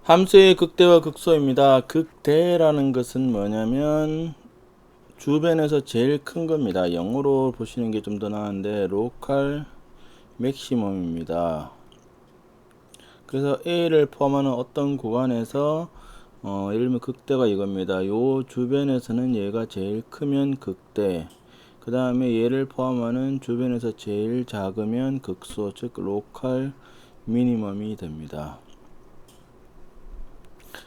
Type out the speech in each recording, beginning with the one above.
함수의 극대와 극소입니다. 극대라는 것은 뭐냐면 주변에서 제일 큰 겁니다. 0으로 보시는 게 좀 더 나은데 로컬 맥시멈입니다. 그래서 A를 포함하는 어떤 구간에서 예를 들면 극대가 이겁니다. 요 주변에서는 얘가 제일 크면 극대, 그 다음에 얘를 포함하는 주변에서 제일 작으면 극소, 즉 로컬 미니멈이 됩니다.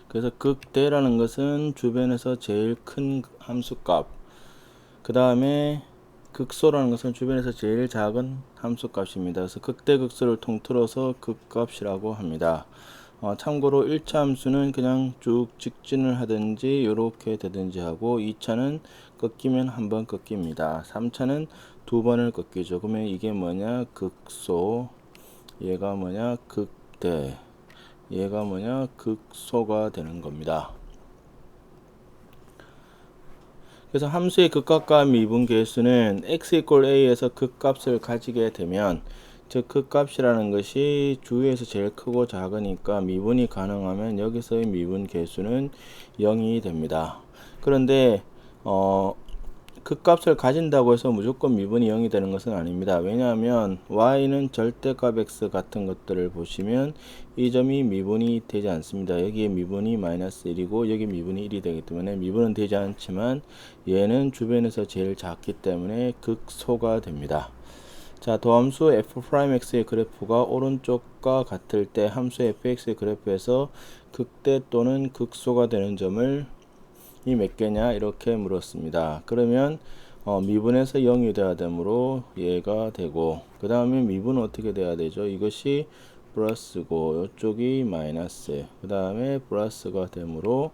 그래서 극대라는 것은 주변에서 제일 큰 함수값, 그 다음에 극소라는 것은 주변에서 제일 작은 함수값입니다. 그래서 극대 극소를 통틀어서 극값이라고 합니다. 참고로 1차 함수는 그냥 쭉 직진을 하든지 이렇게 되든지 하고, 2차는 꺾이면 한 번 꺾입니다. 3차는 두 번을 꺾이죠. 그러면 이게 뭐냐, 극소, 얘가 뭐냐, 극대, 얘가 뭐냐, 극소가 되는 겁니다. 그래서 함수의 극값과 미분 계수는 x = a에서 극값을 가지게 되면, 즉 극값이라는 것이 주위에서 제일 크고 작으니까 미분이 가능하면 여기서의 미분 계수는 0이 됩니다. 그런데 극값을 가진다고 해서 무조건 미분이 0이 되는 것은 아닙니다. 왜냐하면 y는 절대값 x 같은 것들을 보시면 이 점이 미분이 되지 않습니다. 여기에 미분이 마이너스 1이고 여기 미분이 1이 되기 때문에 미분은 되지 않지만 얘는 주변에서 제일 작기 때문에 극소가 됩니다. 자, 도함수 f'x의 그래프가 오른쪽과 같을 때 함수 fx의 그래프에서 극대 또는 극소가 되는 점을 이 몇 개냐 이렇게 물었습니다. 그러면 미분에서 0이 돼야 되므로 얘가 되고, 그 다음에 미분은 어떻게 돼야 되죠? 이것이 플러스고 이쪽이 마이너스, 그 다음에 플러스가 되므로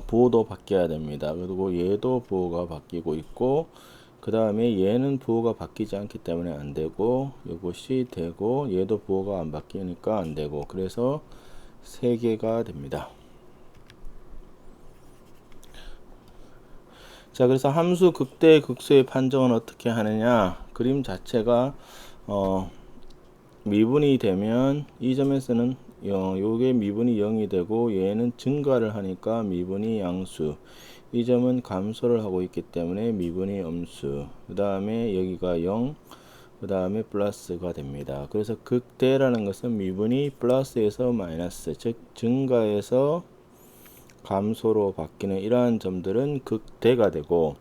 부호도 바뀌어야 됩니다. 그리고 얘도 부호가 바뀌고 있고, 그 다음에 얘는 부호가 바뀌지 않기 때문에 안 되고, 이것이 되고, 얘도 부호가 안 바뀌니까 안 되고, 그래서 3개가 됩니다. 자, 그래서 함수 극대 극소의 판정은 어떻게 하느냐, 그림 자체가 미분이 되면 이 점에서는 요게 미분이 0이 되고, 얘는 증가를 하니까 미분이 양수, 이 점은 감소를 하고 있기 때문에 미분이 음수, 그 다음에 여기가 0, 그 다음에 플러스가 됩니다. 그래서 극대라는 것은 미분이 플러스에서 마이너스, 즉 증가에서 감소로 바뀌는 이러한 점들은 극대가 되고,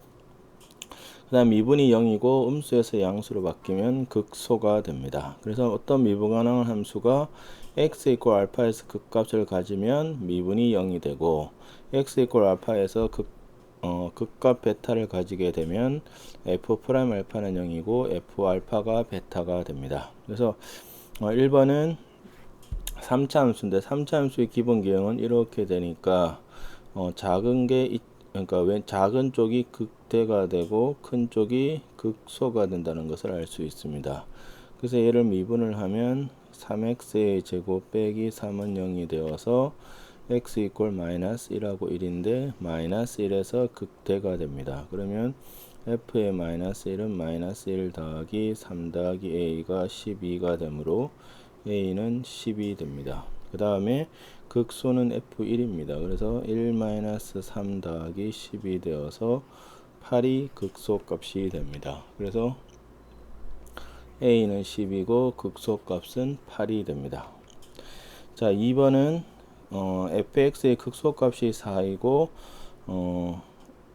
그 다음 미분이 0이고 음수에서 양수로 바뀌면 극소가 됩니다. 그래서 어떤 미분 가능한 함수가 x = 알파에서 극값을 가지면 미분이 0이 되고, x = 알파에서 극값 베타를 가지게 되면 f' 알파는 0이고 f 알파가 베타가 됩니다. 그래서 1번은 3차 함수인데 3차 함수의 기본 기형은 이렇게 되니까 작은 게 그러니까 작은 쪽이 극대가 되고 큰 쪽이 극소가 된다는 것을 알 수 있습니다. 그래서 얘를 미분을 하면 3x의 제곱 빼기 3은 0이 되어서 x = 마이너스 1하고 1인데 마이너스 1에서 극대가 됩니다. 그러면 f의 마이너스 1은 마이너스 1 더하기 3 더하기 a가 12가 되므로 a는 10이 됩니다. 그 다음에 극소는 f1입니다. 그래서 1-3 더하기 10이 되어서 8이 극소값이 됩니다. 그래서 a는 10이고 극소값은 8이 됩니다. 자, 2번은 fx의 극소값이 4이고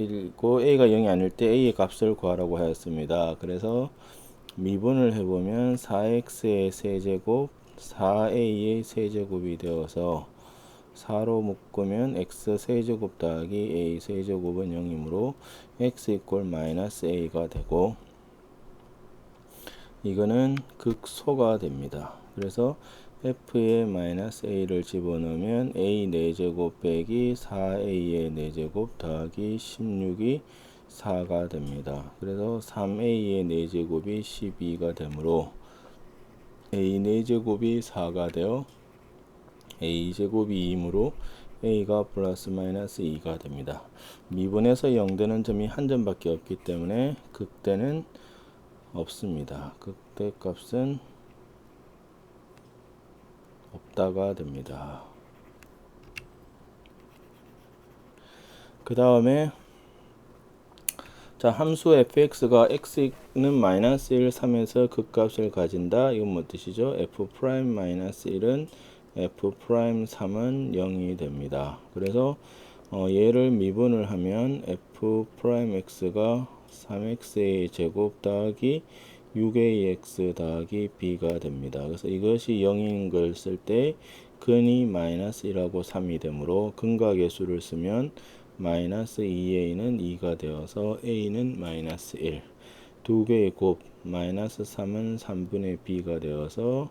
a가 0이 아닐 때 a의 값을 구하라고 하였습니다. 그래서 미분을 해보면 4x의 세제곱 4a의 세제곱이 되어서 4로 묶으면 x 세제곱 더하기 a 세제곱은 0이므로 x = 마이너스 a가 되고, 이거는 극소가 됩니다. 그래서 f에 마이너스 a를 집어넣으면 a 4제곱 빼기 4a의 4제곱 더하기 16이 4가 됩니다. 그래서 3a의 4제곱이 12가 되므로 a 4제곱이 4가 되어 a제곱이 2이므로 a가 플러스 마이너스 2가 됩니다. 미분에서 0 되는 점이 한 점밖에 없기 때문에 극대는 없습니다. 극대 값은 없다가 됩니다. 그 다음에 자, 함수 fx가 x는 마이너스 1, 3에서 극값을 가진다. 이건 뭐 뜻이죠? f 프라임 마이너스 1은 f 프라임 3은 0이 됩니다. 그래서 얘를 미분을 하면 f 프라임 x가 3x의 제곱 더하기 6ax 더하기 b가 됩니다. 그래서 이것이 0인 걸 쓸 때 근이 마이너스 1하고 3이 되므로 근각의 수를 쓰면 마이너스 2a는 2가 되어서 a는 마이너스 1. 두 개의 곱 마이너스 3은 3분의 b가 되어서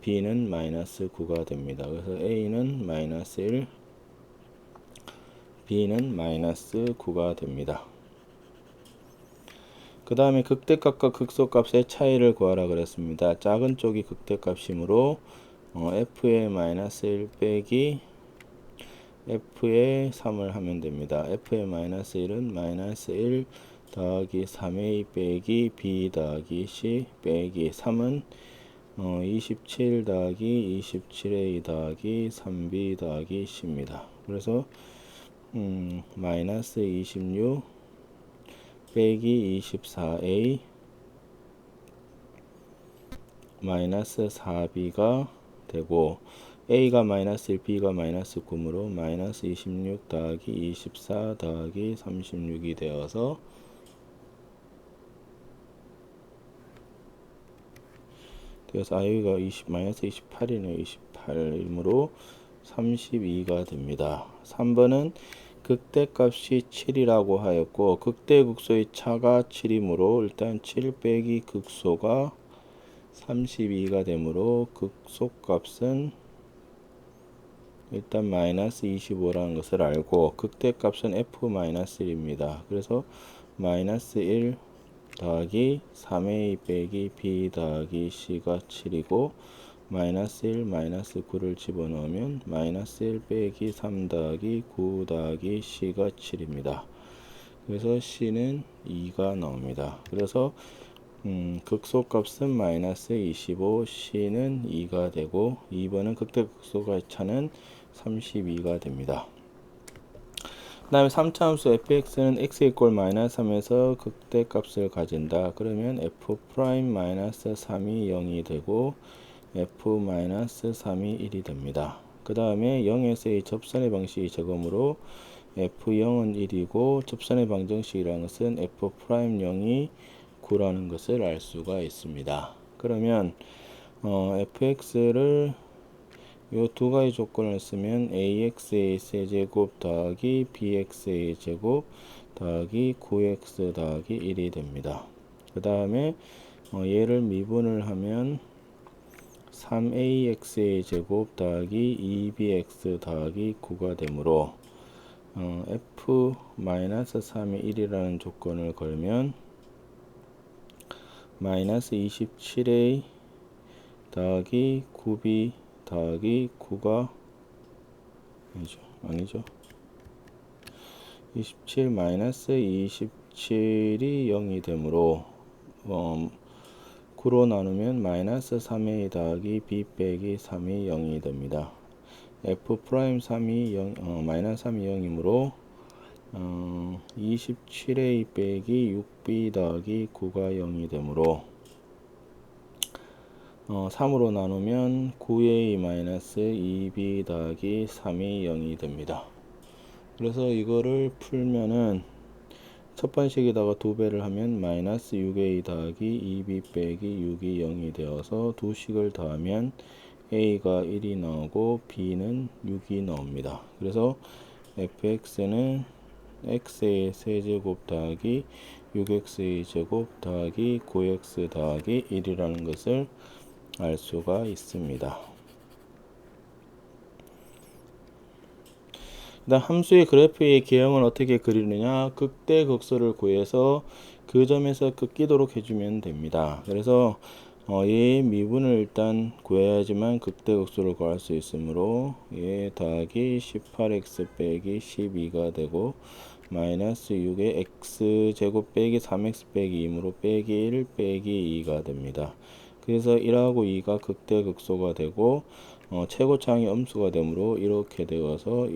b는 마이너스 9가 됩니다. 그래서 a는 마이너스 1, b는 마이너스 9가 됩니다. 그 다음에 극대값과 극소값의 차이를 구하라 그랬습니다. 작은 쪽이 극대값이므로 f의 마이너스 1 빼기 f의 3을 하면 됩니다. f의 마이너스 1은 마이너스 1 더하기 3a 빼기 b 더하기 c 빼기 3은 27 더하기 27a 더하기 3b 더하기 c입니다. 그래서 마이너스 26 빼기 24a 마이너스 4b가 되고 a가 마이너스 1, b가 마이너스 9이므로 마이너스 26 더하기 24 더하기 36이 되어서 여기가 마이너스 28이네요. 28이므로 32가 됩니다. 3번은 극대값이 7이라고 하였고 극대극소의 차가 7이므로 일단 7 빼기 극소가 32가 되므로 극소값은 일단 마이너스 25라는 것을 알고 극대값은 f-1입니다. 그래서 마이너스 1 더하기 3a 빼기 b 더하기 c가 7이고 마이너스 1 마이너스 9를 집어넣으면 마이너스 1 빼기 3 더하기 9 더하기 c가 7입니다. 그래서 c는 2가 나옵니다. 그래서 극소값은 마이너스 25, c는 2가 되고 2번은 극대극소의 차는 32가 됩니다. 그 다음에 3차 함수 fx는 x 이꼴 마이너스 3에서 극대값을 가진다. 그러면 f 프라임 마이너스 3이 0이 되고 f 마이너스 3이 1이 됩니다. 그 다음에 0에서 의 접선의 방식이 저거므로 f0은 1이고 접선의 방정식이라는 것은 f 프라임 0이 9라는 것을 알 수가 있습니다. 그러면 fx를 요 두 가지 조건을 쓰면 ax의 세제곱 더하기 bx의 제곱 더하기 9x 더하기 1이 됩니다. 그 다음에 얘를 미분을 하면 3ax의 제곱 더하기 2bx 더하기 9가 되므로 f-3이 1이라는 조건을 걸면 마이너스 27a 더하기 9b 더하기 9가 아니죠. 27 마이너스 27이 0이 되므로 9로 나누면 마이너스 3a 더하기 b 빼기 3이 0이 됩니다. f 프라임 3이 0, 마이너스 3이 0이므로 27a 빼기 6b 더하기 9가 0이 되므로 3으로 나누면 9a 마이너스 2b 더하기 3이 0이 됩니다. 그래서 이거를 풀면은 첫 번식에다가 2배를 하면 마이너스 6a 더하기 2b 빼기 6이 0이 되어서 두 식을 더하면 a가 1이 나오고 b는 6이 나옵니다. 그래서 fx는 x의 세제곱 더하기 6x의 제곱 더하기 9x 더하기 1이라는 것을 알 수가 있습니다. 그다음 함수의 그래프의 개형은 어떻게 그리느냐? 극대극소를 구해서 그 점에서 긋기도록 해주면 됩니다. 그래서 얘의 미분을 일단 구해야지만 극대극소를 구할 수 있으므로 얘 더하기 18x 빼기 12가 되고 마이너스 6의 x제곱 빼기 3x 빼기 2이므로 빼기 1 빼기 2가 됩니다. 그래서 1하고 2가 극대극소가 되고 최고차항이 음수가 되므로 이렇게 되어서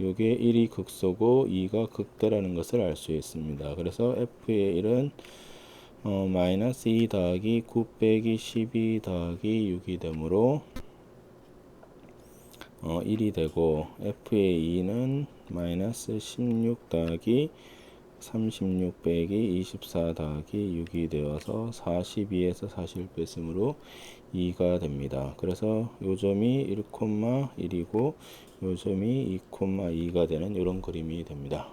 요게 1이 극소고 2가 극대라는 것을 알 수 있습니다. 그래서 f의 1은 마이너스 2 더하기 9 빼기 12 더하기 6이 되므로 1이 되고, f의 2는 마이너스 16 더하기 36 빼기 24 더하기 6이 되어서 42에서 41 뺐으므로 2가 됩니다. 그래서 요 점이 1,1이고 요 점이 2,2가 되는 이런 그림이 됩니다.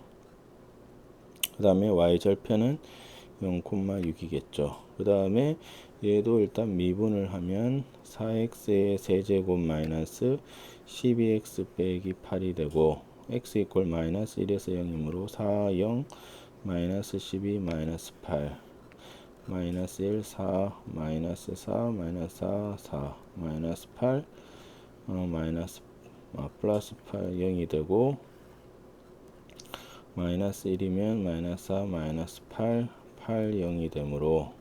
그 다음에 y절편은 0,6이겠죠. 그 다음에 얘도 일단 미분을 하면 4x의 세제곱 마이너스 12x 빼기 8이 되고, x 이퀄 마이너스 1에서 0이므로 4, 0, 마이너스 12, 마이너스 8, 마이너스 1, 4, 마이너스 4, 마이너스 4, 4, 마이너스 8, 플러스 8, 0이 되고, 마이너스 1이면 마이너스 4, 마이너스 8, 8, 0이 되므로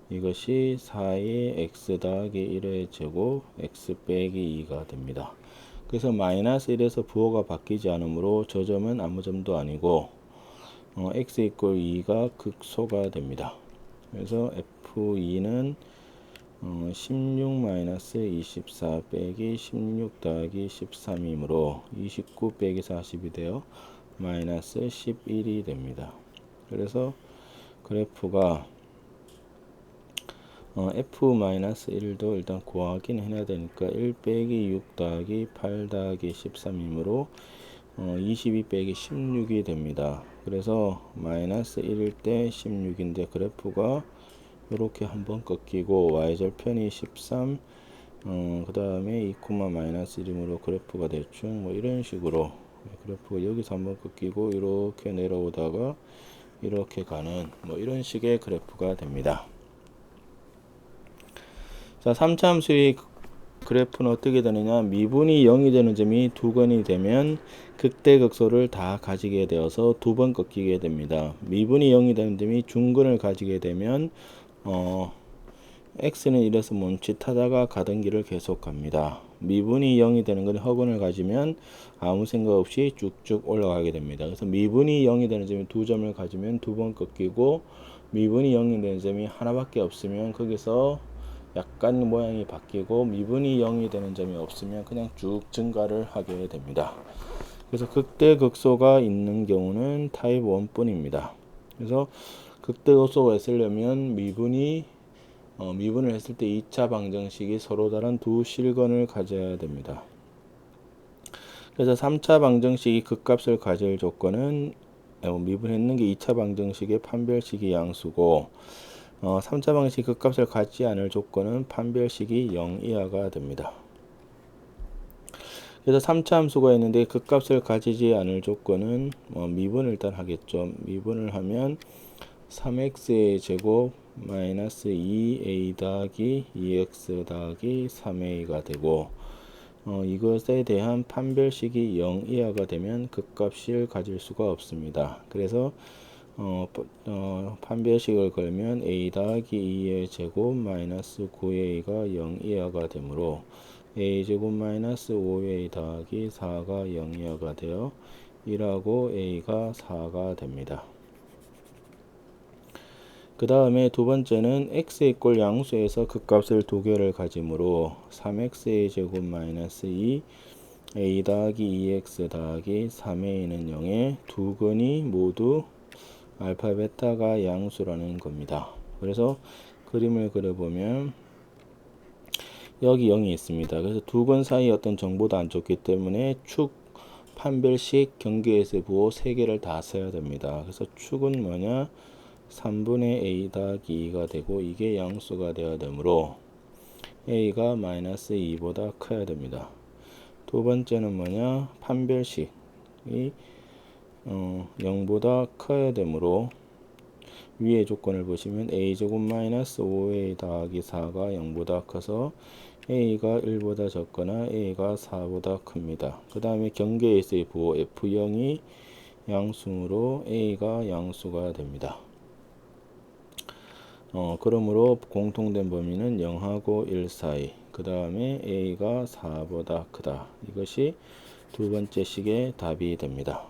이것이 4의 x 더하기 1의 제곱 x 빼기 2가 됩니다. 그래서 마이너스 1에서 부호가 바뀌지 않으므로 저 점은 아무 점도 아니고 x 이퀄 2가 극소가 됩니다. 그래서 f2는 16 마이너스 24 빼기 16 더하기 13이므로 29 빼기 40이 되어 마이너스 11이 됩니다. 그래서 그래프가 f-1도 일단 구하긴 해야 되니까 1 빼기 6 더하기 8 더하기 13이므로 22 빼기 16이 됩니다. 그래서 마이너스 1일 때 16인데 그래프가 이렇게 한번 꺾이고 y절편이 13, 그 다음에 2, 마이너스 1이므로 그래프가 대충 뭐 이런 식으로 그래프가 여기서 한번 꺾이고 이렇게 내려오다가 이렇게 가는 뭐 이런 식의 그래프가 됩니다. 자, 3차 함수의 그래프는 어떻게 되느냐, 미분이 0이 되는 점이 두 건이 되면 극대극소를 다 가지게 되어서 두 번 꺾이게 됩니다. 미분이 0이 되는 점이 중근을 가지게 되면 x는 1에서 멈칫하다가 가던 길을 계속 갑니다. 미분이 0이 되는 건 허근을 가지면 아무 생각 없이 쭉쭉 올라가게 됩니다. 그래서 미분이 0이 되는 점이 두 점을 가지면 두 번 꺾이고, 미분이 0이 되는 점이 하나밖에 없으면 거기서 약간 모양이 바뀌고, 미분이 0이 되는 점이 없으면 그냥 쭉 증가를 하게 됩니다. 그래서 극대극소가 있는 경우는 타입 1뿐입니다. 그래서 극대극소가 있으려면 미분을 했을 때 2차 방정식이 서로 다른 두 실근을 가져야 됩니다. 그래서 3차 방정식이 극값을 가질 조건은 미분했는 게 2차 방정식의 판별식이 양수고, 3차 방정식이 극값을 갖지 않을 조건은 판별식이 0 이하가 됩니다. 그래서 3차 함수가 있는데 극값을 가지지 않을 조건은 미분을 일단 하겠죠. 미분을 하면 3x의 제곱 마이너스 2a 더하기 2x 더하기 3a가 되고, 이것에 대한 판별식이 0 이하가 되면 극값을 가질 수가 없습니다. 그래서 판별식을 걸면 a 더하기 2의 제곱 마이너스 9a가 0 이하가 되므로 a 제곱 마이너스 5a 더하기 4가 0 이하가 되어 1하고 a가 4가 됩니다. 그 다음에 두 번째는 x 이꼴 양수에서 극값을 두 개를 가지므로 3x의 제곱 마이너스 2 a 더하기 2x 더하기 3a는 0에 두 근이 모두 알파 베타가 양수라는 겁니다. 그래서 그림을 그려보면 여기 0이 있습니다. 그래서 두 근 사이 어떤 정보도 안 줬기 때문에 축 판별식 경계에서 부호 3개를 다 써야 됩니다. 그래서 축은 뭐냐, 3분의 a 더하기 2가 되고 이게 양수가 되어야 되므로 a가 마이너스 2보다 커야 됩니다. 두 번째는 뭐냐, 판별식이 0보다 커야 되므로 위의 조건을 보시면 a제곱 마이너스 5a 더하기 4가 0보다 커서 a가 1보다 적거나 a가 4보다 큽니다. 그 다음에 경계에서의 부호 f0이 양수로 a가 양수가 됩니다. 그러므로 공통된 범위는 0하고 1 사이, 그 다음에 a가 4보다 크다. 이것이 두 번째 식의 답이 됩니다.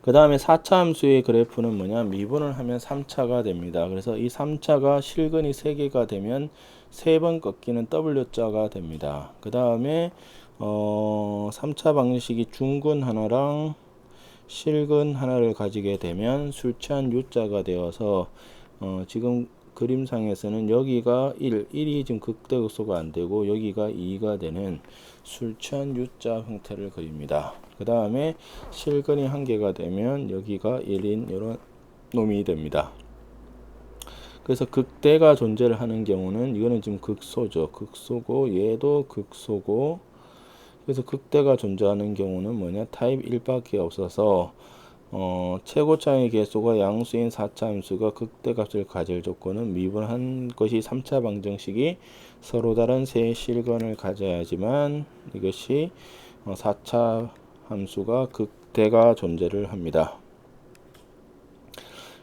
그 다음에 4차 함수의 그래프는 뭐냐? 미분을 하면 3차가 됩니다. 그래서 이 3차가 실근이 3개가 되면 3번 꺾이는 W자가 됩니다. 그 다음에 3차 방정식이 중근 하나랑 실근 하나를 가지게 되면 술 취한 U자가 되어서 지금 그림상에서는 여기가 1이 지금 극대극소가 안 되고 여기가 2가 되는 술 취한 U자 형태를 그립니다. 그 다음에 실근이 한 개가 되면 여기가 1인 이런 놈이 됩니다. 그래서 극대가 존재를 하는 경우는 이거는 지금 극소죠. 극소고 얘도 극소고 그래서 극대가 존재하는 경우는 뭐냐? 타입 1밖에 없어서 최고차의 개수가 양수인 4차 함수가 극대값을 가질 조건은 미분한 것이 3차 방정식이 서로 다른 세 실근을 가져야지만 이것이 4차 함수가 극대가 존재를 합니다.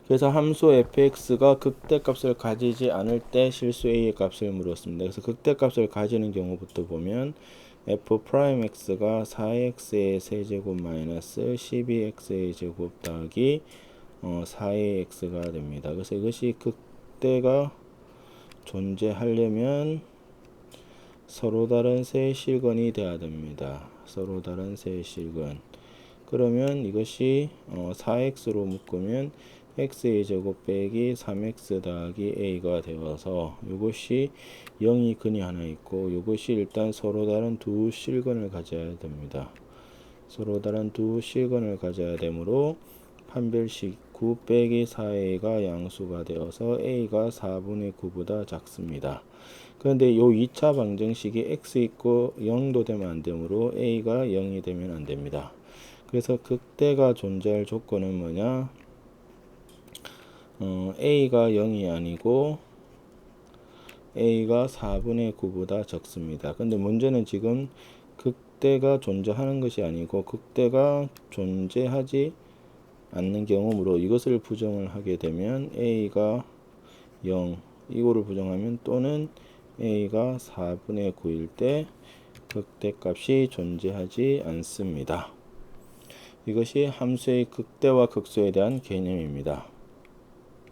그래서 함수 fx가 극대값을 가지지 않을 때 실수 a의 값을 물었습니다. 그래서 극대값을 가지는 경우부터 보면 f'x가 4x의 세제곱 마이너스 12x의 제곱 더하기 4의 x가 됩니다. 그래서 이것이 극대가 존재하려면 서로 다른 세 실근이 돼야 됩니다. 서로 다른 세 실근. 그러면 이것이 4x로 묶으면 x의 제곱 빼기 3x 더하기 a가 되어서 이것이 0이 근이 하나 있고 이것이 일단 서로 다른 두 실근을 가져야 됩니다. 서로 다른 두 실근을 가져야 되므로 판별식 9 빼기 4a가 양수가 되어서 a가 4분의 9보다 작습니다. 그런데 이 2차 방정식이 x 있고 0도 되면 안 되므로 a가 0이 되면 안 됩니다. 그래서 극대가 존재할 조건은 뭐냐? a가 0이 아니고 a가 4분의 9보다 적습니다. 근데 문제는 지금 극대가 존재하는 것이 아니고 극대가 존재하지 않는 경우므로 이것을 부정을 하게 되면 a가 0 이거를 부정하면 또는 a가 4분의 9일 때 극대값이 존재하지 않습니다. 이것이 함수의 극대와 극소에 대한 개념입니다.